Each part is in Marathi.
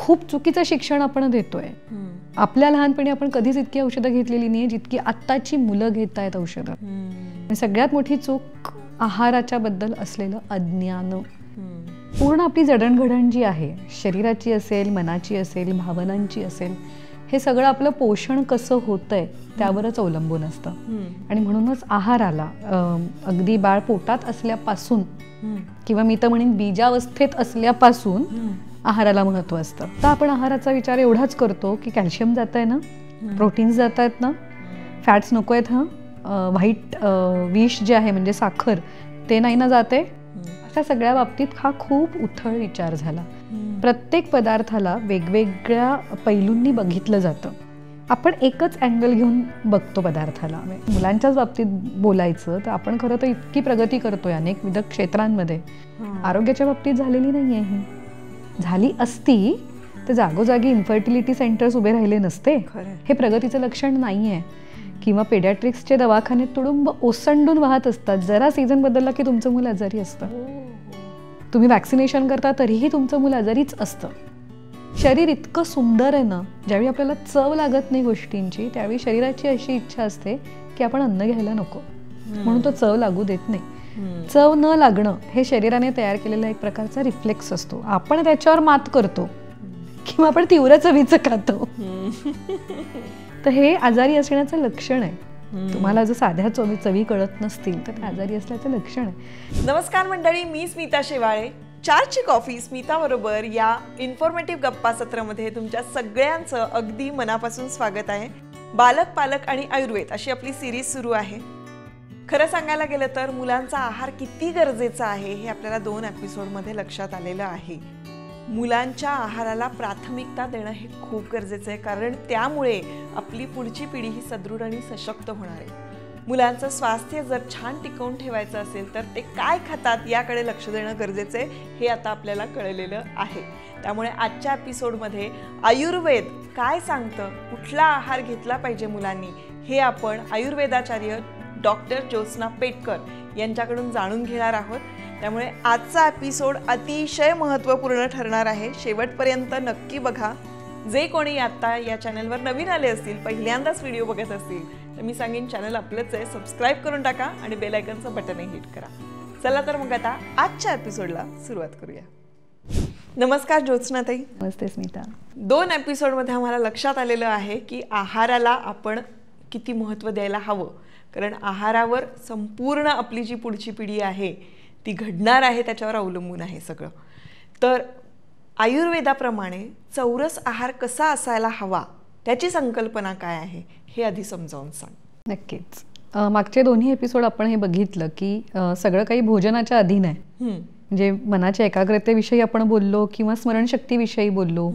खूप चुकीचं शिक्षण आपण देतोय. आपल्या लहानपणी आपण कधीच इतकी औषधं घेतलेली नाही जितकी आत्ताची मुलं घेत आहेत औषधं. आणि सगळ्यात मोठी चूक आहाराच्या बद्दल असलेलं अज्ञान. पूर्ण आपली जडणघडण जी आहे, शरीराची असेल, मनाची असेल, भावनांची असेल, हे सगळं आपलं पोषण कसं होतंय त्यावरच अवलंबून असतं. आणि म्हणूनच आहाराला अगदी बाळ पोटात असल्यापासून किंवा मी तर म्हणेन बीजावस्थेत असल्यापासून आहाराला महत्व असतं. तर आपण आहाराचा विचार एवढाच करतो की कॅल्शियम जात आहे ना, प्रोटीन्स जात आहेत ना, फॅट्स नको आहेत, व्हाईट विष जे आहे म्हणजे साखर ते नाही ना जाते. अशा सगळ्या बाबतीत हा खूप उथळ विचार झाला. प्रत्येक पदार्थाला वेगवेगळ्या पैलूंनी बघितलं जातं. आपण एकच अँगल घेऊन बघतो पदार्थाला. मुलांच्याच बाबतीत बोलायचं तर आपण खरं तर इतकी प्रगती करतोय अनेक विविध क्षेत्रांमध्ये, आरोग्याच्या बाबतीत झालेली नाही आहे. ही झाली असती तर जागोजागी इन्फर्टिलिटी सेंटर्स उभे राहिले नसते. हे प्रगतीचं लक्षण नाही आहे. किंवा पेडियाट्रिक्सचे दवाखाने तुडुंब ओसंडून वाहत असतात. जरा सीझन बदलला की तुमचं मूल आजारी असतं. तुम्ही वॅक्सिनेशन करता तरीही तुमचं मूल आजारीच असतं. शरीर इतकं सुंदर आहे ना, ज्यावेळी आपल्याला चव लागत नाही गोष्टींची त्यावेळी शरीराची अशी इच्छा असते की आपण अन्न घ्यायला नको, म्हणून तो चव लागू देत नाही. चव न लागणं हे शरीराने तयार केलेला एक प्रकारचा रिफ्लेक्स असतो. आपण त्याच्यावर मात करतो किंवा आपण तीव्र चवीचं खातो. तर हे आजारी असण्याचं लक्षण आहे. तुम्हाला जर साध्या चवी कळत नसतील तर आजारी असल्याचं लक्षण आहे. नमस्कार मंडळी, मी स्मिता शेवाळे. चारची कॉफी स्मिता बरोबर या इन्फॉर्मेटिव्ह गप्पा सत्रामध्ये तुमच्या सगळ्यांचं अगदी मनापासून स्वागत आहे. बालक, पालक आणि आयुर्वेद अशी आपली सिरीज सुरू आहे. खरं सांगायला गेलं तर मुलांचा आहार किती गरजेचा आहे हे आपल्याला 2 एपिसोडमध्ये लक्षात आलेलं आहे. मुलांच्या आहाराला प्राथमिकता देणं हे खूप गरजेचं आहे, कारण त्यामुळे आपली पुढची पिढी ही सदृढ आणि सशक्त होणार आहे. मुलांचं स्वास्थ्य जर छान टिकवून ठेवायचं असेल तर ते काय खातात याकडे लक्ष देणं गरजेचं आहे, हे आता आपल्याला कळलेलं आहे. त्यामुळे आजच्या एपिसोडमध्ये आयुर्वेद काय सांगतं, कुठला आहार घेतला पाहिजे मुलांनी, हे आपण आयुर्वेदाचार्य डॉक्टर ज्योत्स्ना पेटकर यांच्याकडून जाणून घेणार आहोत. त्यामुळे आजचा एपिसोड अतिशय महत्त्वपूर्ण ठरणार आहे. शेवटपर्यंत नक्की बघा. जे कोणी आता या चॅनलवर नवीन आले असतील, पहिल्यांदाच व्हिडिओ बघत असतील, तर मी सांगेन चॅनल आपलंच आहे, सबस्क्राईब करून टाका आणि बेल आयकॉनचं बटनही हिट करा. चला तर मग आता आजच्या एपिसोडला सुरुवात करूया. नमस्कार ज्योत्स्नाताई. नमस्ते स्मिता. 2 एपिसोडमध्ये आम्हाला लक्षात आलेलं आहे की आहाराला आपण किती महत्त्व द्यायला हवं, कारण आहारावर संपूर्ण आपली जी पुढची पिढी आहे ती घडणार आहे, त्याच्यावर अवलंबून आहे सगळं. तर आयुर्वेदाप्रमाणे चौरस आहार कसा असायला हवा, त्याची संकल्पना काय आहे हे आधी समजावून सांग. नक्कीच. मागचे 2 एपिसोड आपण हे बघितलं की सगळं काही भोजनाच्या अधीन आहे. म्हणजे मनाच्या एकाग्रतेविषयी आपण बोललो किंवा स्मरणशक्तीविषयी बोललो,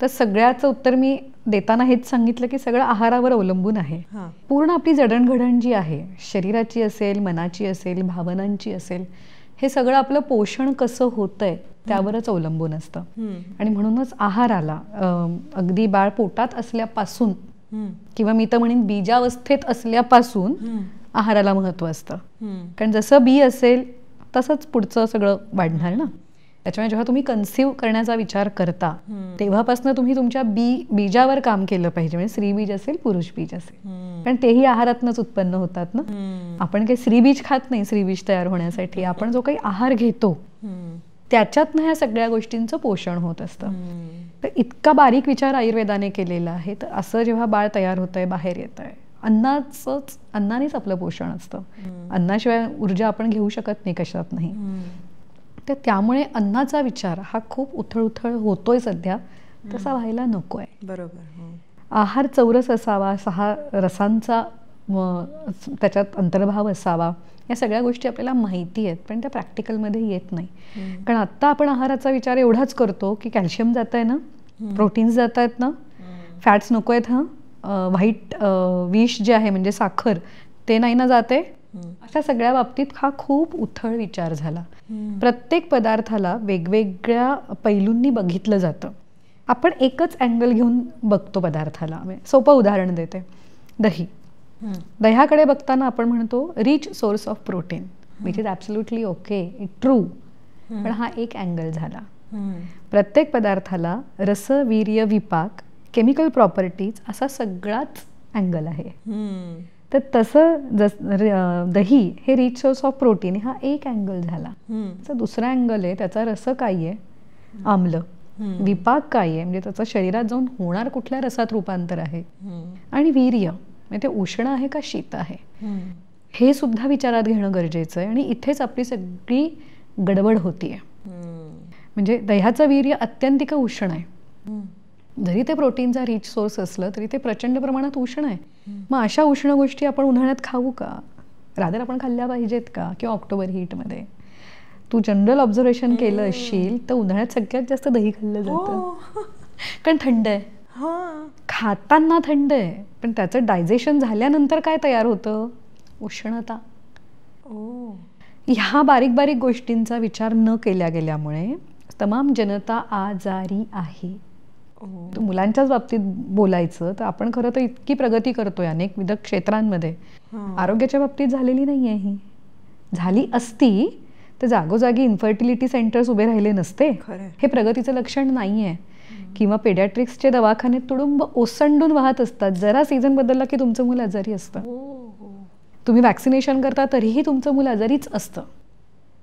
तर सगळ्याचं उत्तर मी देताना हेच सांगितलं की सगळं आहारावर अवलंबून आहे. पूर्ण आपली जडणघडण जी आहे, शरीराची असेल, मनाची असेल, भावनांची असेल, हे सगळं आपलं पोषण कसं होतंय त्यावरच अवलंबून असतं. आणि म्हणूनच आहाराला अगदी बाळ पोटात असल्यापासून किंवा मी तर म्हणेन बीजावस्थेत असल्यापासून आहाराला महत्व असतं. कारण जसं बी असेल तसंच पुढचं सगळं वाढणार ना. त्याच्यामुळे जेव्हा तुम्ही कन्सिव्ह करण्याचा विचार करता तेव्हापासून तुम्ही तुमच्या बीजावर काम केलं पाहिजे. म्हणजे स्त्री बीज असेल, पुरुष बीज असेल, कारण तेही आहारातनंच उत्पन्न होतात ना. आपण काही स्त्री बीज खात नाही. स्त्री बीज तयार होण्यासाठी आपण जो काही आहार घेतो त्याच्यातनं ह्या सगळ्या गोष्टींचं पोषण होत असतं. तर इतका बारीक विचार आयुर्वेदाने केलेला आहे. तर असं जेव्हा बाळ तयार होत आहे, बाहेर येत आहे, अन्नानेच आपलं पोषण असतं. अन्नाशिवाय ऊर्जा आपण घेऊ शकत नाही कशात नाही. तर त्यामुळे अन्नाचा विचार हा खूप उथळ होतोय सध्या, तसा व्हायला नको आहे. बरोबर. आहार चौरस असावा, 6 रसांचा त्याच्यात अंतर्भाव असावा, या सगळ्या गोष्टी आपल्याला माहिती आहेत, पण त्या प्रॅक्टिकलमध्ये येत नाही. कारण आत्ता आपण आहाराचा विचार एवढाच करतो की कॅल्शियम जात आहे ना, प्रोटीन्स जात आहेत ना, फॅट्स नको आहेत, व्हाईट विष जे आहे म्हणजे साखर ते नाही ना जाते. अशा सगळ्या बाबतीत हा खूप उथळ विचार झाला. प्रत्येक पदार्थाला वेगवेगळ्या पैलूंनी बघितलं जातं. आपण एकच अँगल घेऊन बघतो पदार्थाला. सोपं उदाहरण देते, दही. दह्याकडे बघताना आपण म्हणतो rich source of protein, which is absolutely okay, true. पण हा एक अँगल झाला. प्रत्येक पदार्थाला रस, वीर्य, विपाक, केमिकल प्रॉपर्टीज असा सगळाच अँगल आहे. तर तसं दही हे रिच सोर्स ऑफ प्रोटीन हा एक अँगल झाला. त्याचा दुसरा अँगल आहे त्याचा रस काय आहे, आम्ल. विपाक काय आहे म्हणजे त्याचं शरीरात जाऊन होणार कुठल्या रसात रूपांतर आहे. आणि वीर्य म्हणजे ते उष्ण आहे का शीत आहे हे सुद्धा विचारात घेणं गरजेचं आहे. आणि इथेच आपली सगळी गडबड होतीये. म्हणजे दह्याचं वीर्य अत्यंतिक उष्ण आहे. जरी ते प्रोटीनचा रिच सोर्स असलं तरी ते प्रचंड प्रमाणात उष्ण आहे. मग अशा उष्ण गोष्टी आपण उन्हाळ्यात खाऊ का, रादर आपण खाल्ल्या पाहिजेत का, किंवा ऑक्टोबर हीटमध्ये तू जनरल ऑब्झर्वेशन केलं असशील तर उन्हाळ्यात सगळ्यात जास्त दही खाल्लं जातं. कारण थंड आहे, खाताना थंड आहे, पण त्याचं डायजेशन झाल्यानंतर काय तयार होतं, उष्णता. ह्या बारीक बारीक गोष्टींचा विचार न केल्या गेल्यामुळे तमाम जनता आजारी आहे. मुलांच्याच बाबतीत बोलायचं तर आपण खरं तर इतकी प्रगती करतोय अनेक विविध क्षेत्रांमध्ये, आरोग्याच्या बाबतीत झालेली नाही आहे ही. झाली असती तर जागोजागी इन्फर्टिलिटी सेंटर्स उभे राहिले नसते. हे प्रगतीचं लक्षण नाही आहे. किंवा पेडियाट्रिक्सचे दवाखाने तुडुंब ओसंडून वाहत असतात. जरा सीझन बदलला की तुमचं मूल आजारी असतं. तुम्ही वॅक्सिनेशन करता तरीही तुमचं मूल आजारीच असतं.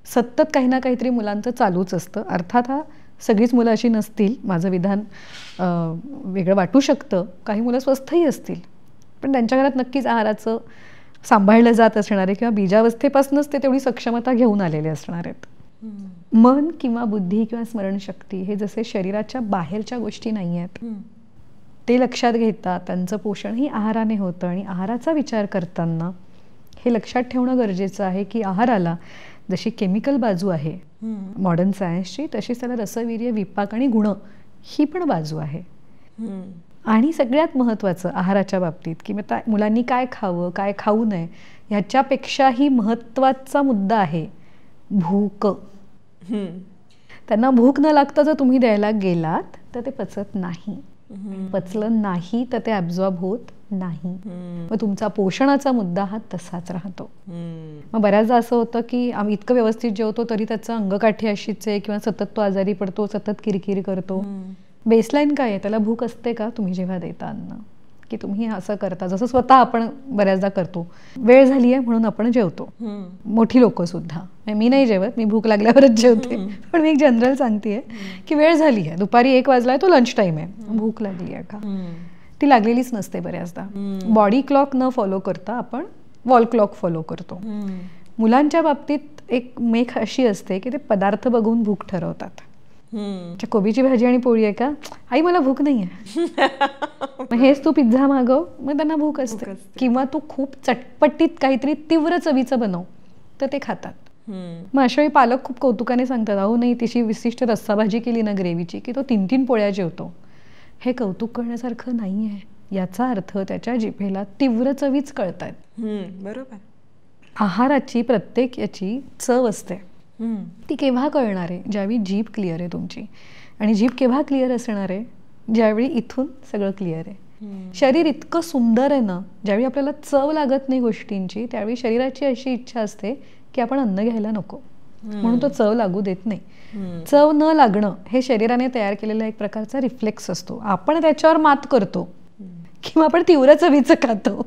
सतत काही ना काहीतरी मुलांचं चालूच असतं. अर्थात हा सगळीच मुलं अशी नसतील, माझं विधान वेगळं वाटू शकतं. काही मुलं स्वस्थही असतील पण त्यांच्या घरात नक्कीच आहाराचं सांभाळलं जात असणार आहे किंवा बीजावस्थेपासूनच ते तेवढी सक्षमता घेऊन आलेले असणार आहेत. मन किंवा बुद्धी किंवा स्मरणशक्ती हे जसे शरीराच्या बाहेरच्या गोष्टी नाही आहेत, ते लक्षात घेता त्यांचं पोषणही आहाराने होतं. आणि आहाराचा विचार करताना हे लक्षात ठेवणं गरजेचं आहे की आहाराला जशी केमिकल बाजू आहे मॉडर्न सायन्सची, तशीच त्याला रसवीर्य, विपाक आणि गुण ही पण बाजू आहे. आणि सगळ्यात महत्त्वाचं आहाराच्या बाबतीत की मुलांनी काय खावं काय खाऊ नये ह्याच्यापेक्षाही महत्त्वाचा मुद्दा आहे भूक. त्यांना भूक न लागता जर तुम्ही द्यायला गेलात तर ते पचत नाही. पचलं नाही तर ते ॲब्झॉर्ब होत नाही. मग तुमचा पोषणाचा मुद्दा हा तसाच राहतो. मग बऱ्याचदा असं होतं की आम्ही इतकं व्यवस्थित जेवतो तरी त्याचं अंगकाठी अशीच आहे किंवा सतत तो आजारी पडतो, सतत किरकिर करतो. बेसलाईन काय आहे, त्याला भूक असते का तुम्ही जेव्हा देता अन्न, की तुम्ही असं करता जसं स्वतः आपण बऱ्याचदा करतो, वेळ झाली आहे म्हणून आपण जेवतो. मोठी लोक सुद्धा, मी नाही जेवत, मी भूक लागल्यावरच जेवते, पण मी एक जनरल सांगतेय की वेळ झाली आहे, दुपारी 1 वाजलाय, तो लंच टाइम आहे, भूक लागली आहे का, ती लागलेलीच नसते बऱ्याचदा. बॉडी क्लॉक न फॉलो करता आपण वॉल क्लॉक फॉलो करतो. मुलांच्या बाबतीत एक मेख अशी असते की ते पदार्थ बघून भूक ठरवतात. कोबीची भाजी आणि पोळी आहे का, आई मला भूक नाही आहे, मग हेच तू पिझ्झा मागव, मग त्यांना भूक असते. किंवा तू खूप चटपटीत काहीतरी तीव्र चवीचं बनव तर ते खातात. मग अशावेळी पालक खूप कौतुकाने सांगतात, अहो नाही तिची विशिष्ट रस्सा भाजी केली ना ग्रेव्हीची की तो 3-3 पोळ्या जेवतो. हे कौतुक करण्यासारखं नाही आहे. याचा अर्थ त्याच्या जिभेला तीव्र चवीच कळतात. बरोबर. आहाराची प्रत्येक याची चव असते. ती केव्हा कळणार आहे, ज्यावेळी जीभ क्लिअर आहे तुमची. आणि जीभ केव्हा क्लिअर असणार आहे, ज्यावेळी इथून सगळं क्लिअर आहे. शरीर इतकं सुंदर आहे ना, ज्यावेळी आपल्याला चव लागत नाही गोष्टींची त्यावेळी शरीराची अशी इच्छा असते की आपण अन्न घ्यायला नको, म्हणून तो चव लागू देत नाही. चव न लागणं हे शरीराने तयार केलेला एक प्रकारचा रिफ्लेक्स असतो. आपण त्याच्यावर मात करतो किंवा आपण तीव्र चवीचं खातो.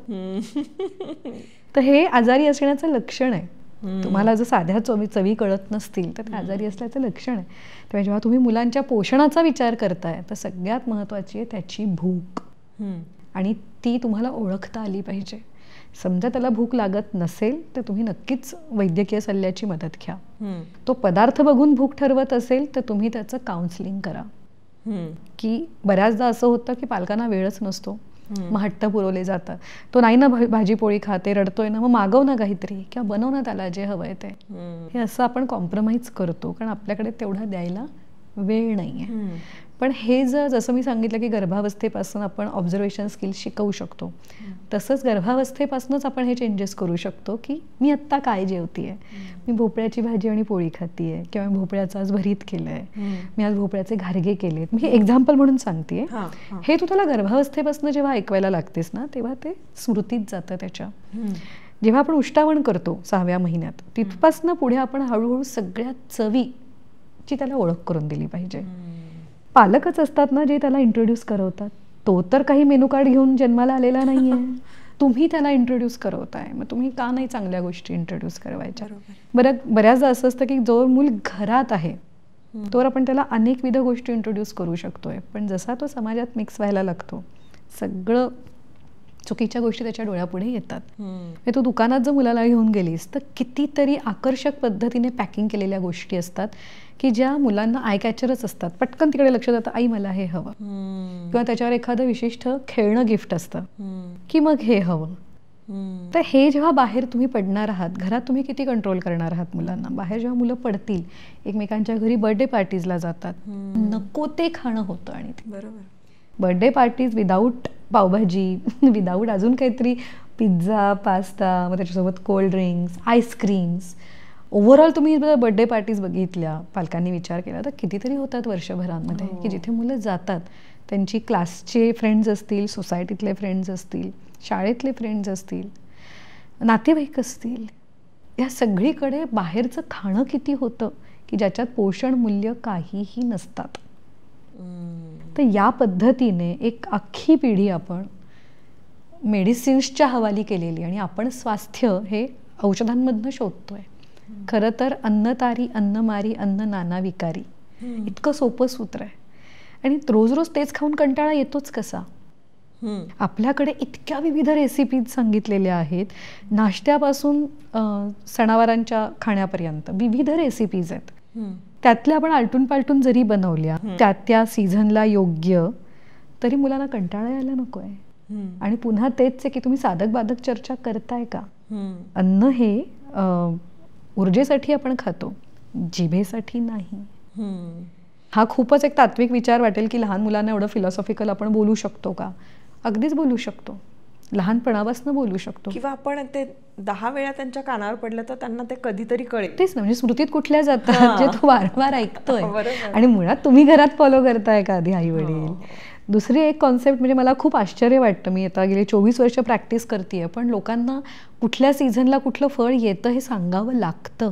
तर हे आजारी असण्याचं लक्षण आहे. तुम्हाला जर साध्या चवी कळत नसतील तर ते आजारी असल्याचं लक्षण आहे. तेव्हा जेव्हा तुम्ही मुलांच्या पोषणाचा विचार करताय तर सगळ्यात महत्त्वाची आहे त्याची भूक. आणि ती तुम्हाला ओळखता आली पाहिजे. समजा त्याला भूक लागत नसेल तर तुम्ही नक्कीच वैद्यकीय सल्ल्याची मदत घ्या. तो पदार्थ बघून भूक ठरवत असेल तर तुम्ही त्याचं काउन्सिलिंग करा. की बऱ्याचदा असं होतं की पालकांना वेळच नसतो, मग हट्ट पुरवले जातात. तो नाही ना भाजी पोळी खाते, रडतोय ना, मग मागव ना काहीतरी किंवा बनव ना त्याला जे हवंय ते. हे असं आपण कॉम्प्रोमाइज करतो कारण आपल्याकडे तेवढा द्यायला वेळ नाहीये. पण हे जसं मी सांगितलं की गर्भावस्थेपासून आपण ऑब्झर्वेशन स्किल्स शिकवू शकतो, तसंच गर्भावस्थेपासूनच आपण हे चेंजेस करू शकतो की मी आत्ता काय जेवतीये. मी भोपळ्याची भाजी आणि पोळी खातीये किंवा मी भोपळ्याचं आज भरीत केलंय, मी आज भोपळ्याचे घारगे केलेत. मी हे एक्झाम्पल म्हणून सांगतेय. हे तू त्याला गर्भावस्थेपासून जेव्हा ऐकवायला लागतेस ना तेव्हा ते स्मृतीत जातं त्याच्या. जेव्हा आपण उष्टावण करतो 6व्या महिन्यात तिथपासनं पुढे आपण हळूहळू सगळ्या चवी ची त्याला ओळख करून दिली पाहिजे. पालकच असतात ना जे त्याला इंट्रोड्यूस करवतात. तो तर काही मेनू कार्ड घेऊन जन्माला आलेला नाहीये. तुम्ही त्याला इंट्रोड्यूस करवताय, मग तुम्ही का नाही चांगल्या गोष्टी इंट्रोड्यूस करवायच्या. बऱ्याचदा असं असतं की जो मूल घरात आहे तोवर आपण त्याला अनेकविध गोष्टी इंट्रोड्यूस करू शकतोय, पण जसा तो समाजात मिक्स व्हायला लागतो सगळं चुकीच्या गोष्टी त्याच्या डोळ्यापुढे येतात. तो दुकानात जर मुलाला घेऊन गेलीस तर कितीतरी आकर्षक पद्धतीने पॅकिंग केलेल्या गोष्टी असतात की ज्या मुलांना आय कॅचरच असतात. पटकन तिकडे लक्ष जातं, आई मला हे हवं, किंवा त्याच्यावर एखादं विशिष्ट खेळणं गिफ्ट असतं की मग हे हवं. तर हे जेव्हा बाहेर तुम्ही पडणार आहात, घरात तुम्ही किती कंट्रोल करणार आहात मुलांना. बाहेर जेव्हा मुलं पडतील, एकमेकांच्या घरी बर्थडे पार्टीजला जातात, नको ते खाणं होतं. आणि बरोबर birthday parties without pav bhaji, without अजून काहीतरी पिझ्झा, पास्ता, मग त्याच्यासोबत कोल्ड ड्रिंक्स, आईस्क्रीम्स. ओव्हरऑल तुम्ही बर्थडे पार्टीज बघितल्या, पालकांनी विचार केला तर कितीतरी होतात वर्षभरामध्ये की जिथे मुलं जातात. त्यांची क्लासचे फ्रेंड्स असतील, सोसायटीतले फ्रेंड्स असतील, शाळेतले फ्रेंड्स असतील, नातेवाईक असतील, या सगळीकडे बाहेरचं खाणं किती होतं की ज्याच्यात पोषण मूल्य काहीही नसतात. तर या पद्धतीने एक अख्खी पिढी आपण मेडिसिन्सच्या हवाली केलेली, आणि आपण स्वास्थ्य हे औषधांमधनं शोधतोय. खरं तर अन्न तारी अन्न मारी अन्न नाना विकारी, इतकं सोपं सूत्र आहे. आणि रोज रोज तेच खाऊन कंटाळा येतोच कसा. आपल्याकडे इतक्या विविध रेसिपीज सांगितलेल्या आहेत, नाश्त्यापासून सणावारांच्या खाण्यापर्यंत विविध रेसिपीज आहेत. त्यातल्या आपण आलटून पालटून जरी बनवल्या त्या सीझनला योग्य, तरी मुलांना कंटाळा यायला नको आहे. आणि पुन्हा तेच आहे की तुम्ही साधक बाधक चर्चा करताय का. अन्न हे ऊर्जेसाठी आपण खातो, जिभेसाठी नाही. हा खूपच एक तात्विक विचार वाटेल की लहान मुलांना एवढं फिलॉसॉफिकल आपण बोलू शकतो का. अगदीच बोलू शकतो, लहानपणापासून बोलू शकतो. किंवा आपण ते 10 वेळा त्यांच्या कानावर पडलं तर त्यांना ते कधीतरी कळेल. तेच ना, म्हणजे स्मृतीत कुठल्या जातात जे तो वारंवार ऐकतोय. आणि मुळात तुम्ही घरात फॉलो करताय का आधी आई वडील. दुसरी एक कॉन्सेप्ट म्हणजे मला खूप आश्चर्य वाटतं, मी आता गेली 24 वर्ष प्रॅक्टिस करतेय, पण लोकांना कुठल्या सीझनला कुठलं फळ येतं हे सांगावं लागतं.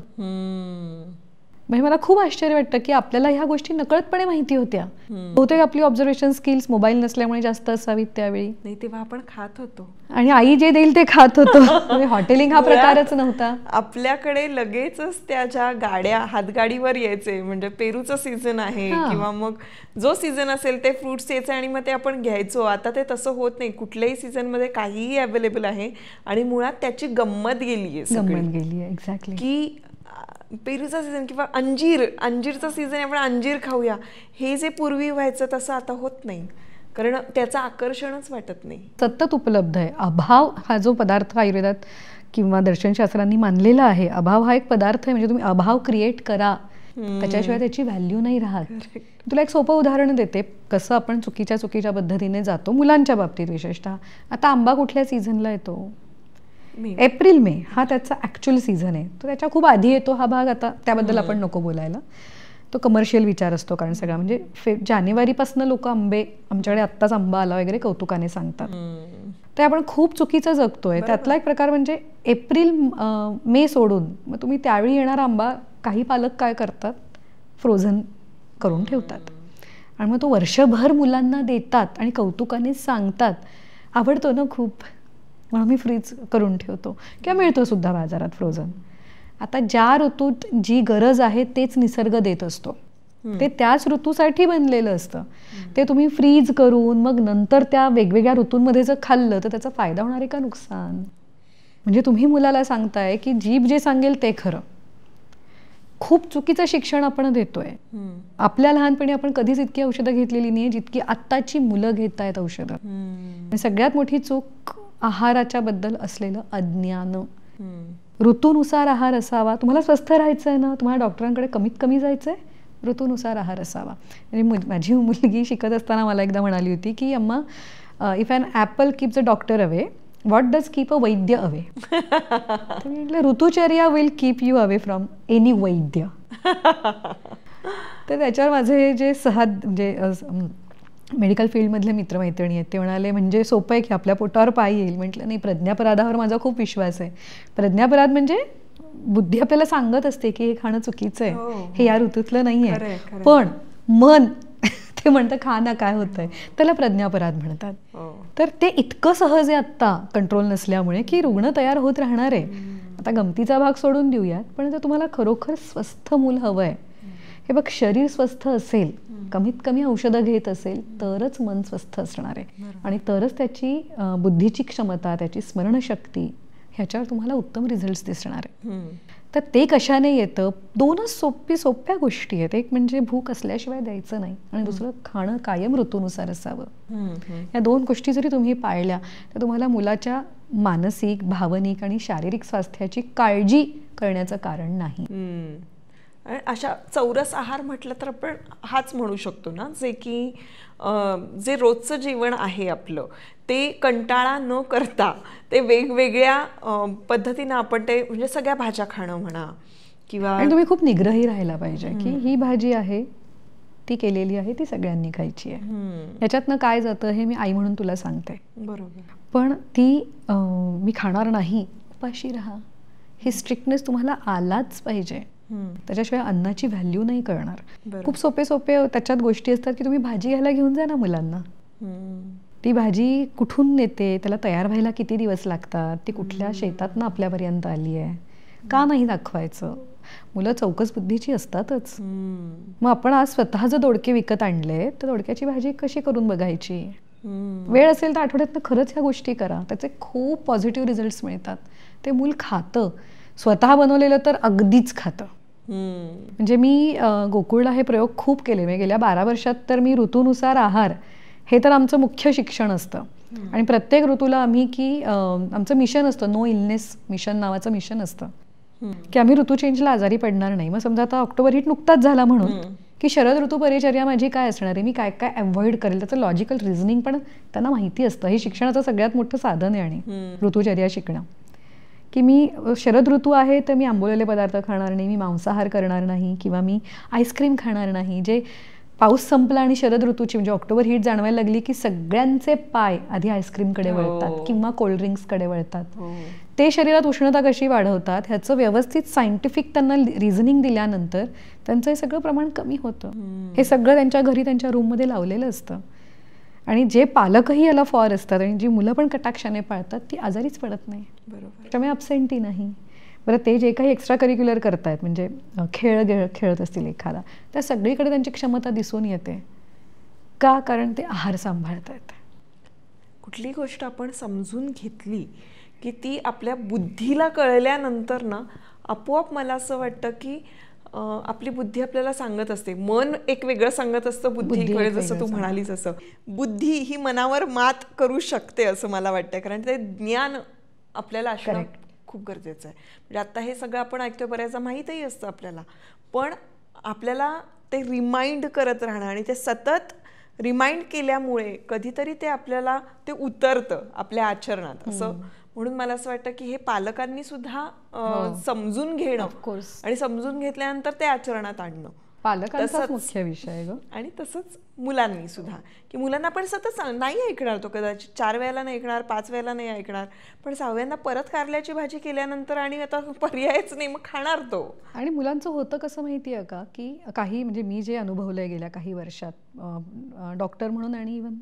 म्हणजे मला खूप आश्चर्य वाटतं की आपल्याला ह्या गोष्टी नकळतपणे माहिती होत्या. बहुतेक आपली ऑब्झर्वेशन स्किल्स मोबाईल नसल्यामुळे जास्त असावीत त्यावेळी. नाही, तेव्हा आपण खात होतो आणि आई जे देईल ते खात होतो. हॉटेलिंग हा प्रकारच नव्हता आपल्याकडे. लगेचच त्याच्या गाड्या हातगाडीवर यायचे, म्हणजे पेरूचं सीझन आहे किंवा मग जो सीझन असेल ते फ्रुट्स यायचे आणि मग ते आपण घ्यायचो. आता ते तसं होत नाही, कुठल्याही सीझन मध्ये काहीही अवेलेबल आहे. आणि मुळात त्याची गंमत गेली आहे एक्झॅक्टली की पेरूचा सीझन किंवा अंजीरचा सीझन, आपण अंजीर खाऊया, हे जे पूर्वी व्हायचं तसं आता होत नाही, कारण त्याचं आकर्षणच वाटत नाही. सतत उपलब्ध आहे. अभाव हा जो पदार्थ आयुर्वेदात किंवा दर्शनशास्त्रांनी मानलेला आहे, अभाव हा एक पदार्थ आहे. म्हणजे तुम्ही अभाव क्रिएट करा, त्याच्याशिवाय त्याची व्हॅल्यू नाही राहत. तुला एक सोपं उदाहरण देते कसं आपण चुकीच्या पद्धतीने जातो मुलांच्या बाबतीत विशेषतः. आता आंबा कुठल्या सीझनला येतो. एप्रिल मे हा त्याचा ऍक्च्युअल सीझन आहे. तो त्याच्या खूप आधी येतो हा भाग. आता त्याबद्दल आपण नको बोलायला, तो कमर्शियल विचार असतो. कारण सगळा म्हणजे जानेवारीपासून लोक आंबे, आमच्याकडे आत्ताच आंबा आला वगैरे कौतुकाने सांगतात. ते आपण खूप चुकीचं जगतोय. त्यातला एक प्रकार म्हणजे एप्रिल मे सोडून मग तुम्ही त्यावेळी येणारा आंबा, काही पालक काय करतात, फ्रोझन करून ठेवतात आणि मग तो वर्षभर मुलांना देतात आणि कौतुकाने सांगतात, आवडतो ना खूप म्हणून मी फ्रीज करून ठेवतो, किंवा मिळतो सुद्धा बाजारात फ्रोझन. आता ज्या ऋतूत जी गरज आहे तेच निसर्ग देत असतो, ते त्याच ऋतूसाठी बनलेलं असतं. ते तुम्ही फ्रीज करून मग नंतर त्या वेगवेगळ्या ऋतूंमध्ये जर खाल्लं तर त्याचा फायदा होणार आहे का नुकसान. म्हणजे तुम्ही मुलाला सांगताय की जीभ जे सांगेल ते खरं. खूप चुकीचं शिक्षण आपण देतोय. आपल्या लहानपणी आपण कधीच इतकी औषधं घेतलेली नाही जितकी आत्ताची मुलं घेत आहेत औषधं. सगळ्यात मोठी चूक आहाराच्या बद्दल असलेलं अज्ञान. ऋतूनुसार आहार असावा. तुम्हाला स्वस्थ राहायचं आहे ना, तुम्हाला डॉक्टरांकडे कमीत कमी जायचं आहे, ऋतूनुसार आहार असावा. म्हणजे माझी मुलगी शिकत असताना मला एकदा म्हणाली होती की अम्मा, if an apple keeps a doctor away, what does keep a vaidya away. म्हटलं ritucharya will keep you away from any vaidya. तर त्याच्यावर माझे जे म्हणजे मेडिकल फील्डमधले मित्रमैत्रिणी आहेत ते म्हणाले, म्हणजे सोपं आहे की आपल्या पोटावर पाय येईल. म्हटलं नाही, प्रज्ञापराधावर माझा खूप विश्वास आहे. प्रज्ञापराध म्हणजे बुद्धी आपल्याला सांगत असते की हे खाणं चुकीचं आहे, हे या ऋतूतलं नाहीये, खरंय. पण मन ते म्हणतं खा ना, काय होतंय, त्याला प्रज्ञापराध म्हणतात. तर ते इतकं सहज आहे आत्ता कंट्रोल नसल्यामुळे की रुग्ण तयार होत राहणार आहे. आता गमतीचा भाग सोडून देऊयात, पण जर तुम्हाला खरोखर स्वस्थ मूल हवंय, हे बघ, शरीर स्वस्थ असेल, कमीत कमी औषधं घेत असेल, तरच मन स्वस्थ असणार आहे आणि तरच त्याची बुद्धीची क्षमता, त्याची स्मरणशक्ती, ह्याच्यावर तुम्हाला उत्तम रिझल्ट दिसणार आहे. तर ते कशाने येतं? दोनच सोप्या गोष्टी आहेत. एक म्हणजे भूक असल्याशिवाय द्यायचं नाही आणि दुसरं खाणं कायम ऋतूनुसार असावं. या 2 गोष्टी जरी तुम्ही पाळल्या तर तुम्हाला मुलाच्या मानसिक, भावनिक आणि शारीरिक स्वास्थ्याची काळजी करण्याचं कारण नाही. अशा चौरस आहार म्हटलं तर आपण हाच म्हणू शकतो ना, जे की जे रोजचं जीवन आहे आपलं, ते कंटाळा न करता ते वेगवेगळ्या पद्धतीनं आपण ते, म्हणजे सगळ्या भाज्या खाणं म्हणा किंवा, आणि तुम्ही खूप निग्रही राहायला पाहिजे की ही भाजी आहे, ती केलेली आहे, ती सगळ्यांनी खायची आहे. याच्यातनं काय जातं हे मी आई म्हणून तुला सांगते. बरोबर. पण ती मी खाणार नाही, उपाशी राहा, ही स्ट्रिक्टनेस तुम्हाला आलाच पाहिजे. त्याच्याशिवाय अन्नाची व्हॅल्यू नाही कळणार. खूप सोपे त्याच्यात गोष्टी असतात की तुम्ही भाजी घ्यायला घेऊन जा ना मुलांना. ती भाजी कुठून नेते, त्याला तयार व्हायला किती दिवस लागतात, ती कुठल्या शेतातनं आपल्यापर्यंत आली आहे, का नाही दाखवायचं? मुलं चौकस बुद्धीची असतातच. मग आपण आज स्वतः जर दोडके विकत आणले तर दोडक्याची भाजी कशी करून बघायची? वेळ असेल तर आठवड्यातनं खरंच ह्या गोष्टी करा, त्याचे खूप पॉझिटिव्ह रिझल्ट्स मिळतात. ते मूल खातं, स्वतः बनवलेलं तर अगदीच खातं. म्हणजे मी गोकुळला हे प्रयोग खूप केले. म्हणजे गेल्या 12 वर्षात तर मी ऋतूनुसार आहार हे तर आमचं मुख्य शिक्षण असतं आणि प्रत्येक ऋतूला आम्ही की आमचं मिशन असतं, नो इलनेस मिशन नावाचं मिशन असतं की आम्ही ऋतू चेंजला आजारी पडणार नाही. मग समजा आता ऑक्टोबर हिट नुकताच झाला म्हणून की शरद ऋतू परिचर्या माझी काय असणार आहे, मी काय काय अवॉइड करेल, त्याचं लॉजिकल रिझनिंग पण त्यांना माहिती असतं. हे शिक्षणाचं सगळ्यात मोठं साधन आहे आणि ऋतुचर्या शिकणं, की मी शरद ऋतू आहे तर मी आंबवलेले पदार्थ खाणार नाही, मी मांसाहार करणार नाही किंवा मी आईस्क्रीम खाणार नाही. जे पाऊस संपला आणि शरद ऋतूची म्हणजे ऑक्टोबर हीट जाणवायला लागली की सगळ्यांचे पाय आधी आईस्क्रीमकडे वळतात किंवा कोल्ड्रिंक्सकडे वळतात. ते शरीरात उष्णता कशी वाढवतात ह्याचं व्यवस्थित सायंटिफिक त्यांना रिझनिंग दिल्यानंतर त्यांचं हे सगळं प्रमाण कमी होतं. हे सगळं त्यांच्या घरी त्यांच्या रूममध्ये लावलेलं असतं आणि जे पालकही याला फॉर असतात आणि जी मुलं पण कटाक्षाने पाळतात ती आजारीच पडत नाही. बरोबर. त्यामुळे अब्सेंटी नाही. बरं, ते जे काही एक्स्ट्रा करिक्युलर करतायत म्हणजे खेळत असतील एखादा, त्या सगळीकडे त्यांची क्षमता दिसून येते. का? कारण ते आहार सांभाळतायत. कुठली गोष्ट आपण समजून घेतली की ती आपल्या बुद्धीला कळल्यानंतर ना आपोआप मला असं वाटतं की आपली बुद्धी आपल्याला सांगत असते. मन एक वेगळं सांगत असतं, बुद्धी जसं तू म्हणालीस असं बुद्धी ही मनावर मात करू शकते असं मला वाटतं. कारण ते ज्ञान आपल्याला असणं खूप गरजेचं आहे. म्हणजे आता हे सगळं आपण ऐकतोय, बऱ्याचदा माहीतही असतं आपल्याला, पण आपल्याला ते रिमाइंड करत राहणं आणि ते सतत रिमाइंड केल्यामुळे कधीतरी ते आपल्याला ते उतरतं आपल्या आचरणात असं. म्हणून मला असं वाटतं की हे पालकांनी सुद्धा समजून घेणं आणि समजून घेतल्यानंतर ते आचरणात आणणं पालकांचाच मुख्य विषय आहे. आणि तसंच मुलांनी सुद्धा, की मुलांना पण सतत नाही ऐकणार, तो कदाचित 4 वेळेला नाही ऐकणार, 5 वेळेला नाही ऐकणार, पण 6व्यांदा परत कारल्याची भाजी केल्यानंतर आणि आता पर्यायच नाही, मग खाणार तो. आणि मुलांचं होतं कसं माहिती आहे का, की काही म्हणजे मी जे अनुभवलंय गेल्या काही वर्षात डॉक्टर म्हणून आणि इव्हन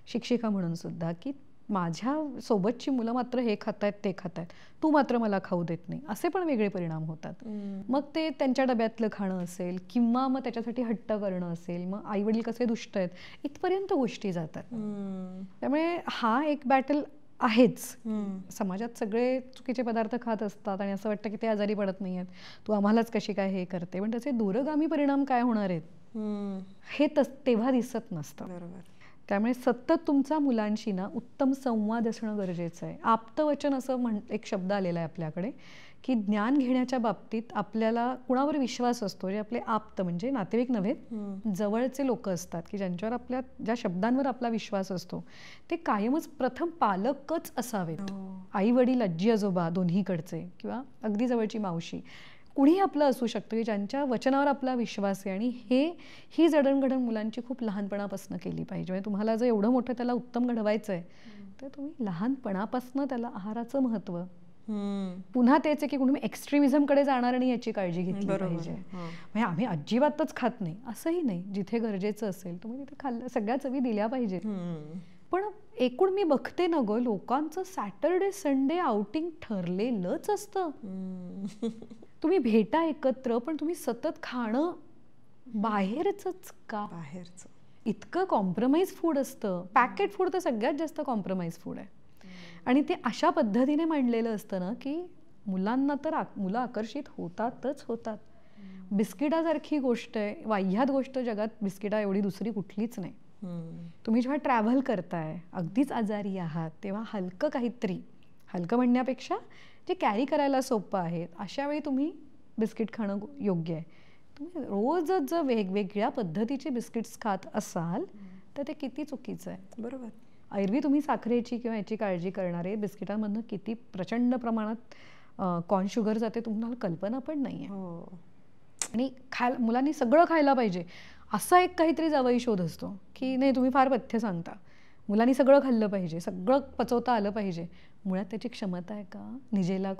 शिक्षिका म्हणून सुद्धा, की माझ्या सोबतची मुलं मात्र हे खातायत ते खातायत, तू मात्र मला खाऊ देत नाही, असे पण वेगळे परिणाम होतात. मग ते त्यांच्या डब्यातलं खाणं असेल किंवा मग त्याच्यासाठी हट्ट करणं असेल, मग आई वडील कसे दुष्ट आहेत इथपर्यंत गोष्टी जातात. त्यामुळे हा एक बॅटल आहेच. समाजात सगळे चुकीचे पदार्थ खात असतात आणि असं वाटतं की ते आजारी पडत नाही आहेत, तू आम्हालाच कशी काय हे करते, पण त्याचे दूरगामी परिणाम काय होणार आहेत हे तेव्हा दिसत नसतं. बरोबर. त्यामुळे सतत तुमचा मुलांशी ना उत्तम संवाद असणं गरजेचं आहे. आप्तवचन असं एक शब्द आलेला आहे आपल्याकडे, की ज्ञान घेण्याच्या बाबतीत आपल्याला कुणावर विश्वास असतो, जे आपले आप्त म्हणजे नातेवाईक नव्हे, जवळचे लोक असतात, की ज्यांच्यावर आपल्या ज्या शब्दांवर आपला विश्वास असतो ते कायमच प्रथम पालकच असावेत. आई वडील, आजी आजोबा दोन्हीकडचे किंवा अगदी जवळची मावशी, कुणीही आपलं असू शकतं की ज्यांच्या वचनावर आपला विश्वास आहे. आणि ही जडणघडण मुलांची खूप लहानपणापासून केली पाहिजे. म्हणजे तुम्हाला जर एवढं मोठं त्याला उत्तम घडवायचं आहे तर तुम्ही लहानपणापासून त्याला आहाराचं महत्त्व पुन्हा तेच आहे की कुणी एक्स्ट्रीमिझम कडे जाणार नाही याची काळजी घेतली पाहिजे. म्हणजे आम्ही अजिबातच खात नाही असंही नाही, जिथे गरजेचं असेल तुम्ही तिथे खाल्लं, सगळ्या चवी दिल्या पाहिजेत. पण एकूण मी बघते ना ग, लोकांचं सॅटरडे संडे आउटिंग ठरलेलंच असतं. तुम्ही भेटा एकत्र, पण तुम्ही सतत खाणं बाहेरच का? बाहेरचं इतकं कॉम्प्रोमाइज फूड असतं. पॅकेट फूड तर सगळ्यात जास्त कॉम्प्रोमाइज फूड आहे. आणि ते अशा पद्धतीने मांडलेलं असतं ना की मुलांना तर मुलं आकर्षित होतातच होतात. बिस्किटासारखी गोष्ट आहे, वाह्यात गोष्ट जगात बिस्किटा एवढी दुसरी कुठलीच नाही. तुम्ही जेव्हा ट्रॅव्हल करताय, अगदीच आजारी आहात, तेव्हा हलकं काहीतरी, हलकं म्हणण्यापेक्षा जे कॅरी करायला सोपं आहे, अशा वेळी तुम्ही बिस्किट खाणं योग्य आहे. तुम्ही रोजच जर वेगवेगळ्या पद्धतीचे बिस्किट्स खात असाल तर ते किती चुकीचं आहे. बरोबर. एरवी तुम्ही साखरेची किंवा याची काळजी करणारे बिस्किटांमधनं किती प्रचंड प्रमाणात कॉर्न शुगर जाते तुम्हाला कल्पना पण नाही आहे. आणि मुलांनी सगळं खायला पाहिजे असा एक काहीतरी जावई शोध असतो की नाही, तुम्ही फार पथ्य सांगता, मुलांनी सगळं खाल्लं पाहिजे, सगळं पचवता आलं पाहिजे. मुळात त्याची क्षमता आहे का? निजेला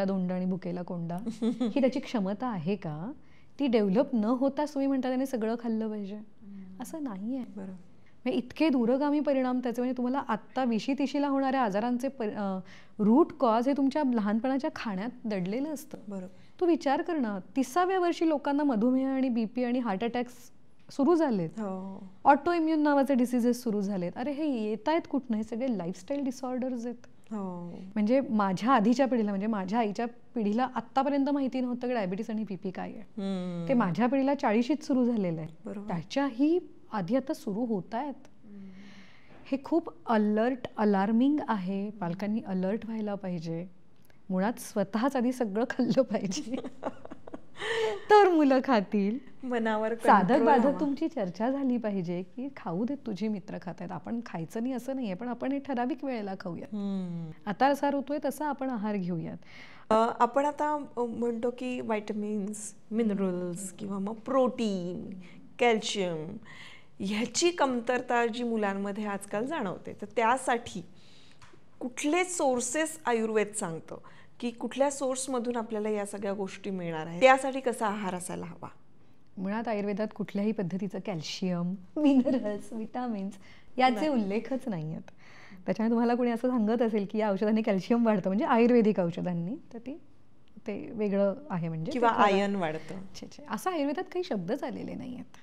दोंडा आणि भुकेला कोंडा ही त्याची क्षमता आहे का? ती डेव्हलप न होताच तुम्ही म्हणता त्याने सगळं खाल्लं पाहिजे, असं नाही आहे. बरोबर. म्हणजे इतके दूरगामी परिणाम त्याचे. म्हणजे तुम्हाला आत्ता 20-30ला होणाऱ्या आजारांचे रूट कॉज हे तुमच्या लहानपणाच्या खाण्यात दडलेलं असतं. बरोबर. तू विचार कर ना, 30व्या वर्षी लोकांना मधुमेह आणि BP आणि हार्ट अटॅक्स सुरू झालेत, ऑटो इम्युन नावाचे डिसीजेस सुरू झालेत. अरे हे येत आहेत कुठनं? हे सगळे लाईफस्टाईल डिसऑर्डर्स आहेत. म्हणजे माझ्या आधीच्या पिढीला, म्हणजे माझ्या आईच्या पिढीला आतापर्यंत माहिती नव्हतं की डायबिटीस आणि BP काय आहे. ते माझ्या पिढीला 40शीत सुरू झालेलं आहे. त्याच्याही आधी आता सुरू होत आहेत. हे खूप अलार्मिंग आहे. पालकांनी अलर्ट व्हायला पाहिजे. मुळात स्वतःच आधी सगळं खाल्लं पाहिजे तर मुलं खातील. मनावर साधक बाधक तुमची चर्चा झाली पाहिजे की खाऊ देत, तुझी मित्र खात आहेत, आपण खायचं नाही असं नाहीये, पण आपण हे ठराविक वेळेला खाऊयात. आता असा ऋतू आहे तसा आपण आहार घेऊयात. आपण आता म्हणतो की व्हायटमिन्स, मिनरल्स किंवा मग प्रोटीन, कॅल्शियम ह्याची कमतरता जी मुलांमध्ये आजकाल जाणवते, तर त्यासाठी कुठले सोर्सेस आयुर्वेद सांगतं की कुठल्या सोर्समधून आपल्याला या सगळ्या गोष्टी मिळणार आहेत, त्यासाठी कसा आहार असायला हवा? मुळात आयुर्वेदात कुठल्याही पद्धतीचं कॅल्शियम, मिनरल्स, विटामिन्स याचे उल्लेखच नाही आहेत. त्याच्यामुळे तुम्हाला कोणी असं सांगत असेल की या औषधांनी कॅल्शियम वाढतं, म्हणजे आयुर्वेदिक औषधांनी, तर ते वेगळं आहे. म्हणजे किंवा आयर्न वाढतं, असं आयुर्वेदात काही शब्दच आलेले नाही आहेत.